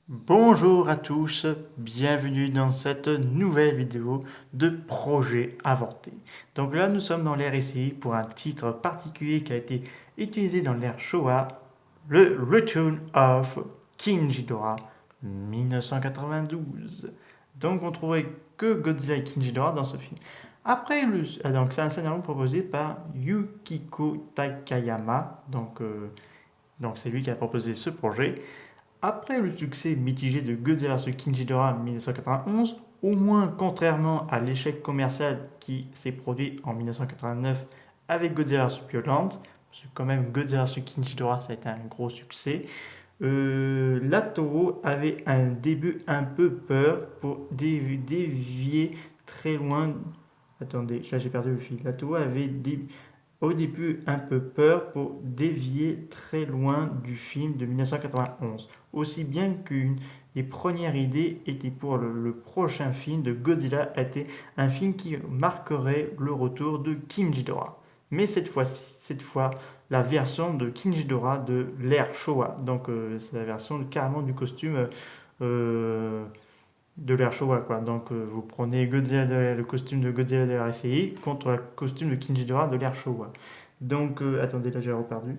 Bonjour à tous, bienvenue dans cette nouvelle vidéo de projet avorté. Donc là nous sommes dans l'ère SCI pour un titre particulier qui a été utilisé dans l'ère Showa, le Return of King Ghidorah 1992. Donc on trouvait que Godzilla et King Ghidorah dans ce film. Donc c'est un scénario proposé par Yukiko Takayama, donc c'est lui qui a proposé ce projet. Après le succès mitigé de Godzilla vs King Ghidorah en 1991, au moins contrairement à l'échec commercial qui s'est produit en 1989 avec Godzilla vs Bioland, parce que quand même Godzilla vs King Ghidorah ça a été un gros succès, la Toho avait un début un peu peur pour dévier très loin. Attendez, là j'ai perdu le fil. La Toho avait au début un peu peur pour dévier très loin du film de 1991. Aussi bien qu'une des premières idées était pour le prochain film de Godzilla était un film qui marquerait le retour de King Ghidorah. Mais cette fois, la version de King Ghidorah de l'ère Showa. Donc c'est la version carrément du costume euh, de l'ère Showa, quoi. Donc vous prenez le costume de Godzilla de l'ère SCI contre le costume de King Ghidorah de l'ère Showa. Donc attendez, là j'ai reperdu.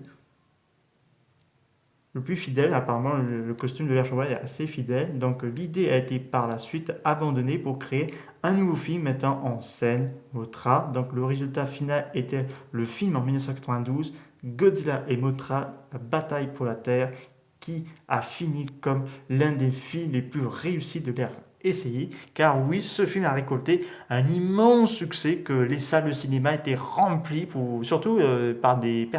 Le plus fidèle, apparemment le costume de l'ère Showa est assez fidèle. Donc l'idée a été par la suite abandonnée pour créer un nouveau film mettant en scène Mothra. Donc le résultat final était le film en 1992, Godzilla et Mothra, la bataille pour la Terre, qui a fini comme l'un des films les plus réussis de l'ère SCI, car oui, ce film a récolté un immense succès, que les salles de cinéma étaient remplies, surtout par des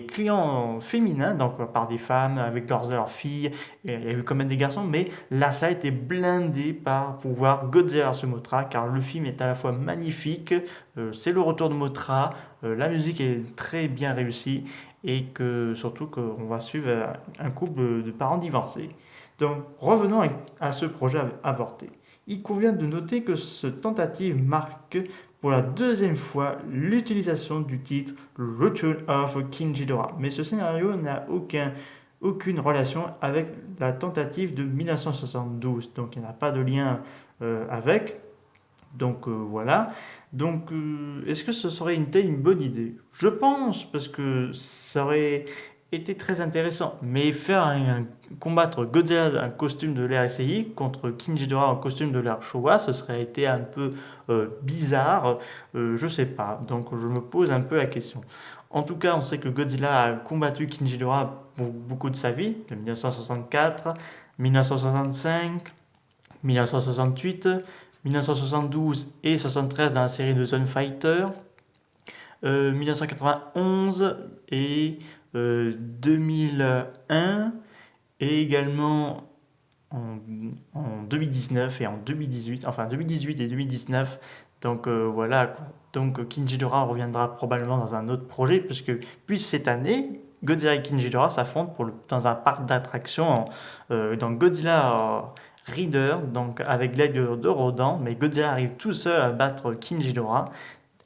clients féminins, donc par des femmes avec leurs filles, il y a eu quand même des garçons, mais la salle était blindée pour voir Godzilla vs Mothra, car le film est à la fois magnifique, c'est le retour de Mothra, la musique est très bien réussie, et que surtout qu'on va suivre un couple de parents divorcés. Donc revenons à ce projet avorté. Il convient de noter que cette tentative marque pour la deuxième fois l'utilisation du titre Return of King Ghidorah. Mais ce scénario n'a aucune relation avec la tentative de 1972, donc il n'y a pas de lien avec. Donc voilà. Donc est-ce que ce serait une bonne idée? Je pense, parce que ça aurait été très intéressant. Mais combattre Godzilla en costume de l'ère SCI contre King Ghidorah en costume de l'ère Showa, ce serait été un peu bizarre. Je sais pas. Donc je me pose un peu la question. En tout cas, on sait que Godzilla a combattu King Ghidorah pour beaucoup de sa vie, de 1964, 1965, 1968, 1972 et 73 dans la série de Zone Fighter, 1991 et 2001, et également en 2019 et en 2018, enfin 2018 et 2019. Donc voilà, donc King Ghidorah reviendra probablement dans un autre projet, puisque cette année, Godzilla et King Ghidorah s'affrontent dans un parc d'attractions dans Godzilla Reader, donc avec l'aide de Rodan, mais Godzilla arrive tout seul à battre King Ghidorah.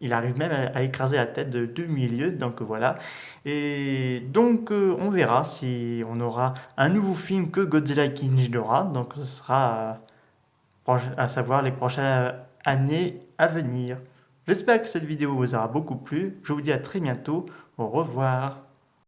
Il arrive même à écraser la tête de milieu, donc voilà. Et donc on verra si on aura un nouveau film que Godzilla et King Ghidorah, donc ce sera à savoir les prochaines années à venir. J'espère que cette vidéo vous aura beaucoup plu. Je vous dis à très bientôt. Au revoir.